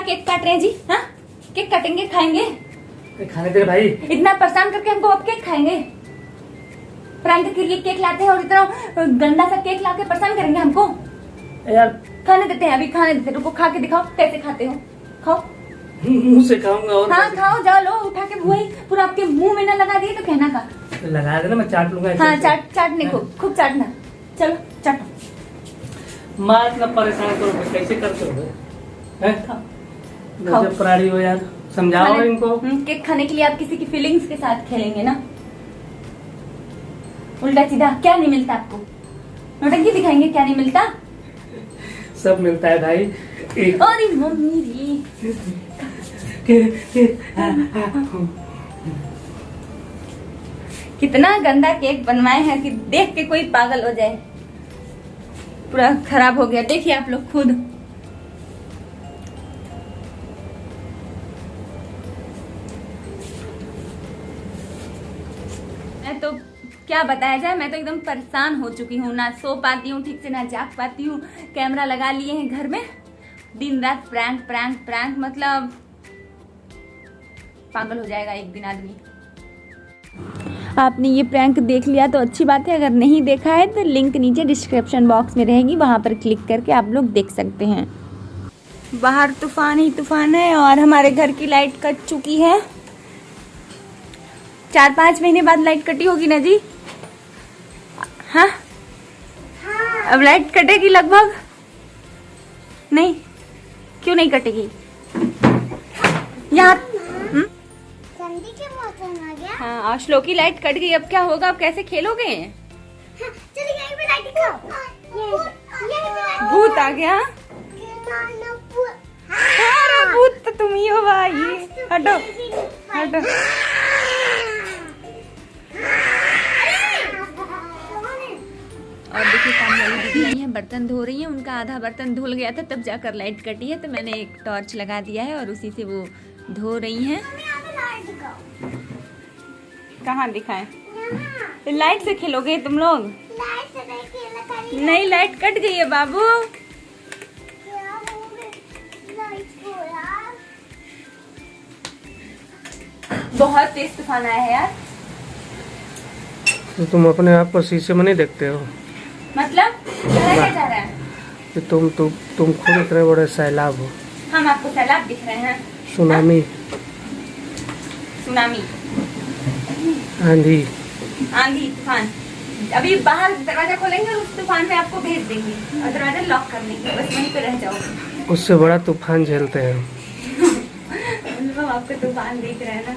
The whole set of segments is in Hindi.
केक काट रहे हैं जी? हाँ, केक काटेंगे, खाएंगे? खाने दे भाई। इतना परेशान करके हमको अब केक खाएंगे? प्रैंक के लिए केक लाते हैं और इतना गंदा सा केक लाके परेशान करेंगे हमको? यार खाने देते हैं, अभी खाने देते हैं। रुको, खा के दिखाओ कैसे खाते हो। खाओ। मुंह से खाऊंगा। और हाँ खाओ, जाओ लो उठा के वही पूरा आपके मुंह में ना लगा दिए तो कहना का। लगा देना, मैं चाट लूंगा। हाँ चाटने खूब चाटना। चलो चाटो। माँ इतना परेशान करो, कैसे करते हो? खाओ। जब प्राणी हो यार, समझाओ इनको। केक खाने के लिए आप किसी की फीलिंग्स के साथ खेलेंगे ना? उल्टा सीधा क्या नहीं मिलता आपको? नौटंकी दिखाएंगे, क्या नहीं मिलता? सब मिलता है भाई। अरे मम्मी री, कितना गंदा केक बनवाए हैं कि देख के कोई पागल हो जाए। पूरा खराब हो गया, देखिए आप लोग खुद। मैं तो क्या बताया जाए, मैं तो एकदम परेशान हो चुकी हूँ। ना सो पाती हूँ ठीक से, ना जाग पाती हूँ। कैमरा लगा लिए हैं घर में, दिन रात प्रैंक प्रैंक प्रैंक, मतलब पागल हो जाएगा एक दिन आदमी। आपने ये प्रैंक देख लिया तो अच्छी बात है, अगर नहीं देखा है तो लिंक नीचे डिस्क्रिप्शन बॉक्स में रहेगी, वहाँ पर क्लिक करके आप लोग देख सकते हैं। बाहर तूफान ही तूफान है और हमारे घर की लाइट कट चुकी है। 4-5 महीने बाद लाइट कटी होगी ना जी? हाँ, अब लाइट कटेगी लगभग? नहीं, क्यों नहीं कटेगी? यहाँ ठंडी के मौसम आ गया। हाँ, और श्लो की लाइट कट गई, अब क्या होगा? अब कैसे खेलोगे? हाँ, चलिए यहीं पे लाइट दिखाओ। यहीं पे लाइट। भूत आ गया? अरे भूत तो तुम ही हो भाई, हटो हटो। और देखिए काम वाली दीदी आई है, बर्तन धो रही है। उनका आधा बर्तन धुल गया था, तब जाकर लाइट कटी है, तो मैंने एक टॉर्च लगा दिया है और उसी से वो धो रही हैं। कहाँ दिखाएं? लाइट से खेलोगे तुम लोग? नहीं, लाइट कट गई है बाबू। बहुत तेज तूफान आया है यार। तो तुम अपने आप को शीशे में नहीं देखते हो? मतलब क्या जा रहा है कि तुम खुद इतने बड़े सैलाब हो। हम आपको सैलाब दिख रहे हैं? सुनामी। सुनामी, आंधी। आंधी तूफान। अभी बाहर दरवाजा खोलेंगे और उस तूफान में आपको भेज देंगे और दरवाजा लॉक कर देंगे, बस वहीं पे रह जाओगे। उससे बड़ा तूफान झेलते हैं हम आपको तूफान देख रहे हैं ना।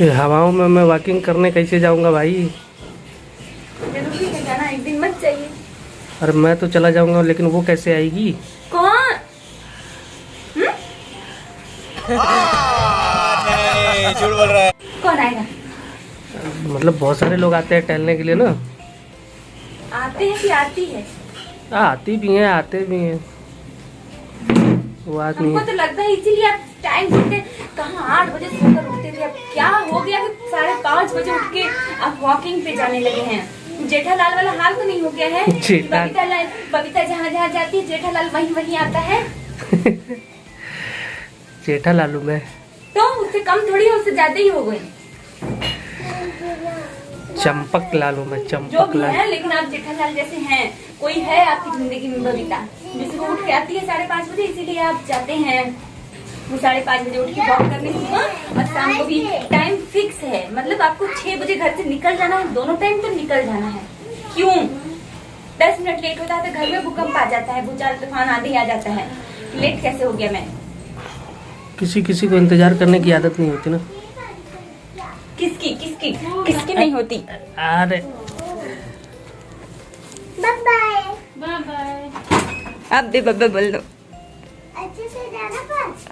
ये हवाओं में मैं वॉकिंग करने कैसे जाऊंगा भाई? जरूरी है जाना, एक दिन मत चाहिए। अरे मैं तो चला जाऊंगा, लेकिन वो कैसे आएगी? कौन? नहीं, झूठ बोल रहा है। कौन आएगा? मतलब बहुत सारे लोग आते हैं टहलने के लिए ना। आते हैं कि आती है? आती भी हैं, आते भी हैं, वो बात नहीं हमको है। तो लगता है इसीलिए आप टाइम से कहाँ 8 बजे सोकर उठते थे, अब क्या हो गया कि 5:30 बजे उठ के आप वॉकिंग पे जाने लगे हैं? जेठालाल वाला हाल तो नहीं हो गया है? बबीता जहाँ जहाँ जाती है जेठालाल वहीं वहीं आता है। जेठालालू में तो उससे कम थोड़ी है, उससे ज्यादा ही हो गए। चंपक लालू में, जो चंपक भी लाल। है, लेकिन आप जेठालाल जैसे हैं। कोई है आपकी जिंदगी में बबीता, जिससे वो उठ के आती है 5:30 बजे, इसीलिए आप जाते हैं। वो 5:30 बजे उठ के वॉक करने सुबह और शाम को भी टाइम फिक्स है। मतलब आपको 6 बजे घर से निकल जाना है, दोनों टाइम तो निकल जाना है। क्यों 10 मिनट लेट होता है तो घर में भूकंप आ जाता है, भूचाल तूफान आंधी आ जाता है। लेट कैसे हो गया मैं? किसी किसी को इंतजार करने की आदत नहीं होती ना। किसकी किसकी किसकी नहीं होती? अरे बाय बाय। आप दे बब्बे बोल दो। अच्छे से जाना पास।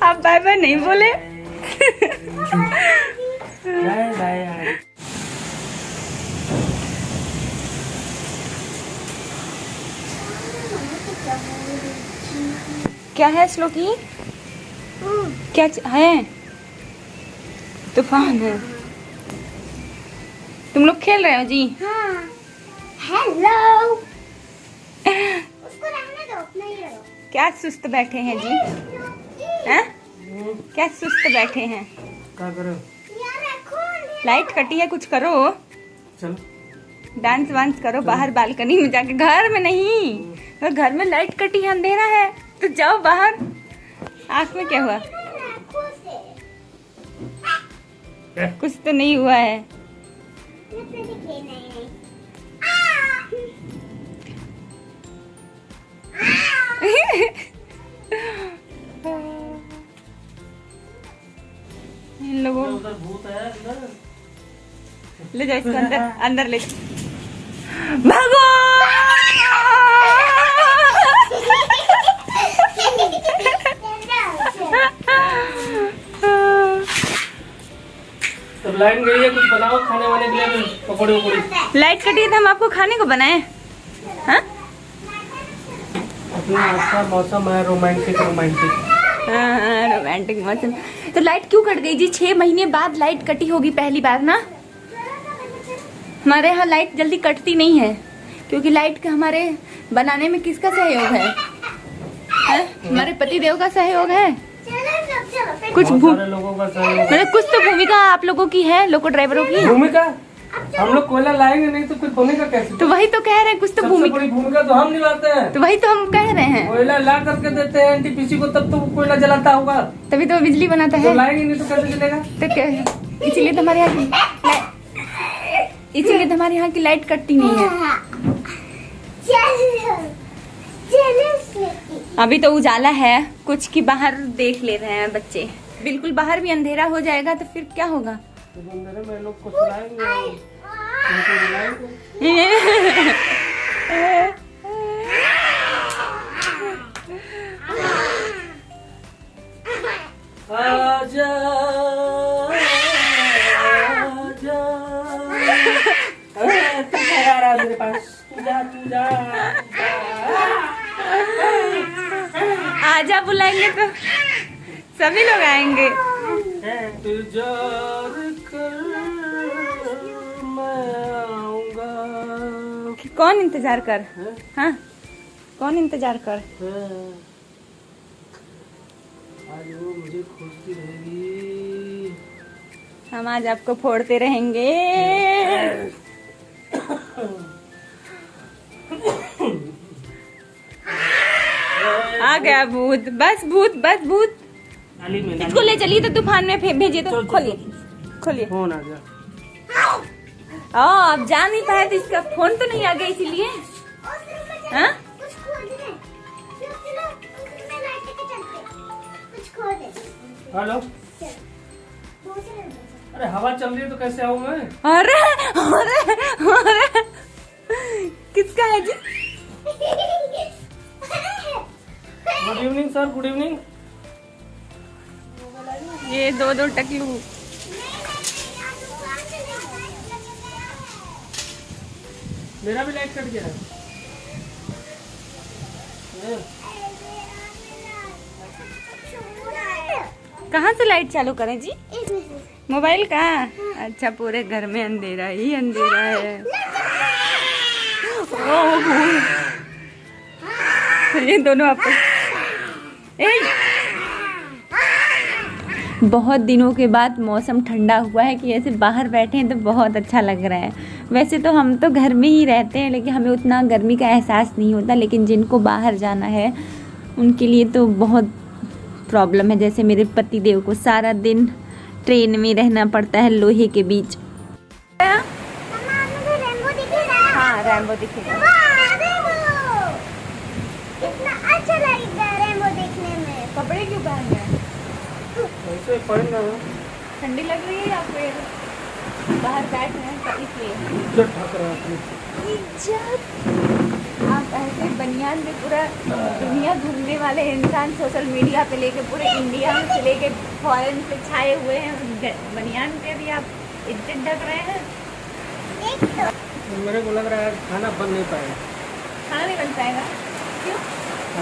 आप बाय बाय नहीं बोले। Bye bye. क्या है श्लोकी? क्या है? तूफान है। तुम लोग खेल रहे हो जी? हाँ। हेलो। उसको रहने दो, नहीं रहो। क्या सुस्त बैठे हैं जी? हैं? क्या सुस्त बैठे हैं? क्या करो? यार रखो। लाइट कटी है, कुछ करो, चलो डांस वांस करो बाहर बालकनी में जाके, घर में नहीं। अगर घर में लाइट कटी है, अंधेरा है, तो जाओ बाहर। आँख में क्या हुआ? रखो से। कुछ तो नहीं हुआ है। ये फिर दिखे नहीं। इन लोगों उधर भूत है अंदर। ले जाओ इसको अंदर, अंदर ले भागो। तब लाइन गई है, कुछ बनाओ खाने वाने के लिए, पकौड़ी वकौड़ी। लाइट कटी है तो हम आपको खाने को बनाए। हाँ अपना अच्छा मौसम है, रोमांटिक रोमांटिक। रोमांटिक मौसम। तो लाइट क्यों कट गई जी? 6 महीने बाद लाइट कटी होगी पहली बार ना। हमारे यहाँ लाइट जल्दी कटती नहीं है, क्योंकि लाइट का हमारे बनाने में किसका सहयोग है? हमारे पति देव का सहयोग है। कुछ बहुत सारे लोगों का सहयोग। मतलब कुछ तो भूमिका आप लोगों की है, लोको ड्राइवरों की। भूमिका हम लोग कोयला लाएंगे नहीं तो कुछ भूमिका कैसे? तो वही तो कह रहे हैं, कुछ तो सबसे भूमिका। बड़ी भूमिका तो हम निभाते हैं। तो वही तो हम कह रहे हैं, कोयला ला करके देते हैं एनटीपीसी को, तब तो वो कोयला जलाता होगा। तभी तो बिजली बनाता तो है। लाएंगे नहीं तो कैसे चलेगा? तो क्या, इसीलिए तो हमारे यहाँ इसीलिए तो हमारे यहाँ की लाइट कटती नहीं है। अभी तो उजाला है कुछ की, बाहर देख ले रहे हैं बच्चे। बिल्कुल बाहर भी अंधेरा हो जाएगा तो फिर क्या होगा? तो अंधेरे में लोग को सुलाएंगे, उनको जलाएंगे। आजा आजा, अरे तू आ रहा मेरे पास, तू जा। आजा बुलाएंगे तो सभी लोग आएंगे। इंतजार कर मैं आऊंगा। कौन इंतजार कर? हाँ कौन इंतजार कर? आज वो मुझे खोजती रहेगी। हम आज आपको फोड़ते रहेंगे। आ गया भूत, बस भूत, बस भूत। नाली में इसको ले चलिए तो तूफान में भेजिए। तो खोलिए खोलिए। फोन आ गया। अब जा नहीं पाए तो इसका फोन तो नहीं आ गया, इसीलिए। हाँ हेलो, अरे हवा चल रही है तो कैसे आऊँ मैं? अरे अरे अरे किसका है जी? Good evening sir, good evening. ये दो टकलू। मेरा भी लाइट कट गया है। कहाँ से लाइट चालू करें जी? मोबाइल का? अच्छा, पूरे घर में अंधेरा ही अंधेरा है। ये दोनों आपस बहुत दिनों के बाद मौसम ठंडा हुआ है कि ऐसे बाहर बैठे हैं तो बहुत अच्छा लग रहा है। वैसे तो हम तो घर में ही रहते हैं, लेकिन हमें उतना गर्मी का एहसास नहीं होता, लेकिन जिनको बाहर जाना है उनके लिए तो बहुत प्रॉब्लम है। जैसे मेरे पति देव को सारा दिन ट्रेन में रहना पड़ता है लोहे के बीच। हाँ, रैम्बो दिखेगा। कितना अच्छा लगता है रेनबो देखने में। कपड़े क्यों पहन रहे हैं? ऐसे पहन रहा हूँ। ठंडी लग रही है या फिर बाहर बैठ रहे हैं तो इसलिए? इज्जत ढक रहा है। इज्जत? आप ऐसे बनियान में पूरा दुनिया घूमने वाले इंसान, सोशल मीडिया पे लेके पूरे इंडिया से लेके फॉरेन से छाए हुए हैं, बनियान पे भी आप इज्जत ढक रहे हैं। मेरे को लग रहा है खाना बन नहीं पाएगा। खाना नहीं बन पाएगा? क्यों?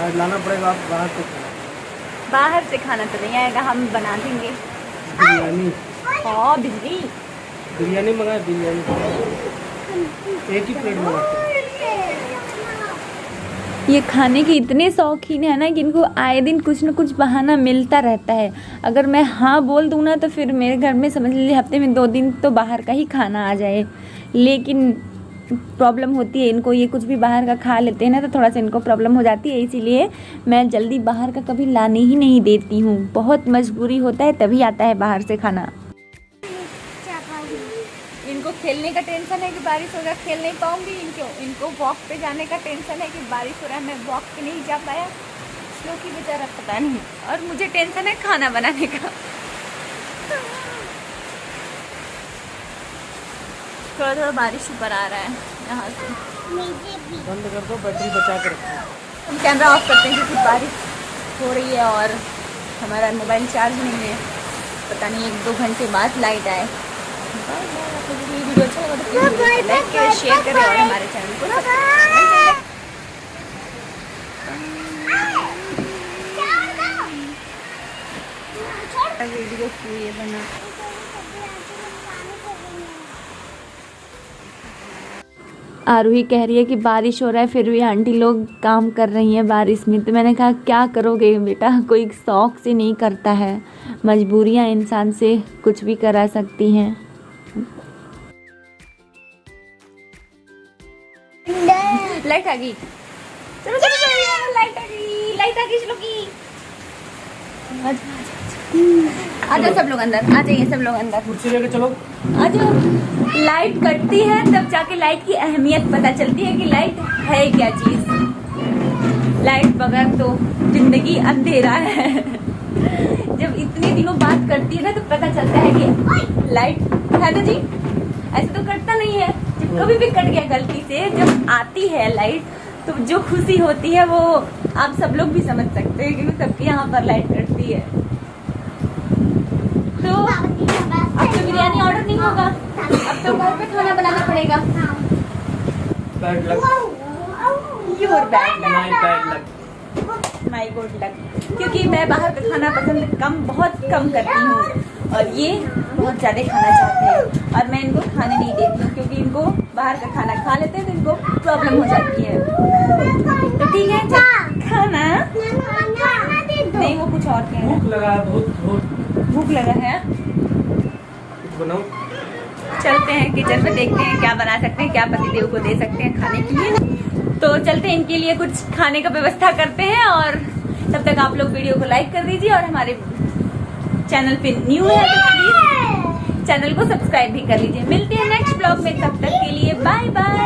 आज लाना पड़ेगा आप बाहर से खाना। बाहर से खाना तो नहीं आएगा, हम बना देंगे। बिरयानी। हाँ बिजली। बिरयानी मंगाए, बिरयानी एक ही प्लेट मंगाते। ये खाने के इतने शौकीन है ना कि इनको आए दिन कुछ न कुछ बहाना मिलता रहता है। अगर मैं हाँ बोल दूँ ना तो फिर मेरे घर में समझ लीजिए हफ्ते में 2 दिन तो बाहर का ही खाना आ जाए। लेकिन प्रॉब्लम होती है इनको, ये कुछ भी बाहर का खा लेते हैं ना तो थोड़ा सा इनको प्रॉब्लम हो जाती है। इसीलिए मैं जल्दी बाहर का कभी लाने ही नहीं देती हूँ। बहुत मजबूरी होता है तभी आता है बाहर से खाना। इनको खेलने का टेंशन है कि बारिश हो रहा है, खेल नहीं पाऊंगी। इनको वॉक पे जाने का टेंशन है कि बारिश हो रहा है, मैं वॉक पे नहीं जा पाया। क्योंकि बेचारा पता नहीं। और मुझे टेंशन है खाना बनाने का। थोड़ा थोड़ा बारिश ऊपर आ रहा है यहाँ से। बंद कर दो, बैटरी बचा कर रखो। हम कैमरा ऑफ करते हैं क्योंकि बारिश हो रही है और हमारा मोबाइल चार्ज नहीं है। पता नहीं 1-2 घंटे बाद लाइट आए। वीडियो अच्छा लगा तो लाइक करें, शेयर करें और हमारे चैनल को सब्सक्राइब करें। वीडियो क्यों ये बना। आरूही कह रही है कि बारिश हो रहा है फिर भी आंटी लोग काम कर रही हैं बारिश में। तो मैंने कहा क्या करोगे बेटा, कोई शौक से नहीं करता है, मजबूरियां इंसान से कुछ भी करा सकती हैं। लाइट आ गई, चलो चलो चलो, लाइट आ गई चलो की। आ जाओ सब लोग अंदर, आ जाइए सब लोग अंदर, कुर्सी लेके चलो। आ जाओ। लाइट कटती है तब जाके लाइट की अहमियत पता चलती है कि लाइट है क्या चीज। लाइट बगैर तो जिंदगी अंधेरा है। जब इतने दिनों बाद कटती है ना तो पता चलता है कि लाइट है ना जी। ऐसे तो कटता नहीं है। जब कभी भी कट गया गलती से, जब आती है लाइट तो जो खुशी होती है वो आप सब लोग भी समझ सकते हैं क्योंकि सबके यहाँ पर लाइट कटती है। तो अब तो बिरयानी ऑर्डर नहीं होगा, अब तो घर पे खाना बनाना पड़ेगा। Bad luck, your bad my bad luck, my good luck. क्योंकि मैं बाहर का खाना पसंद बहुत कम करती हूँ और ये बहुत ज़्यादा खाना चाहते हैं और मैं इनको खाने नहीं देती हूँ क्योंकि इनको बाहर का खाना खा लेते हैं तो इनको प्रॉब्लम हो जाती है। तो ठीक है खाना नहीं, वो कुछ और कह रहा है। भूख लगा है बहुत, भूख लगा है, कुछ बनाओ। चलते हैं किचन में, देखते हैं क्या बना सकते हैं, क्या पतिदेव को दे सकते हैं खाने के लिए। तो चलते हैं इनके लिए कुछ खाने का व्यवस्था करते हैं और तब तक आप लोग वीडियो को लाइक कर दीजिए और हमारे चैनल पे न्यू है तो प्लीज चैनल को सब्सक्राइब भी कर लीजिए। मिलते हैं नेक्स्ट ब्लॉग में, तब तक के लिए बाय बाय।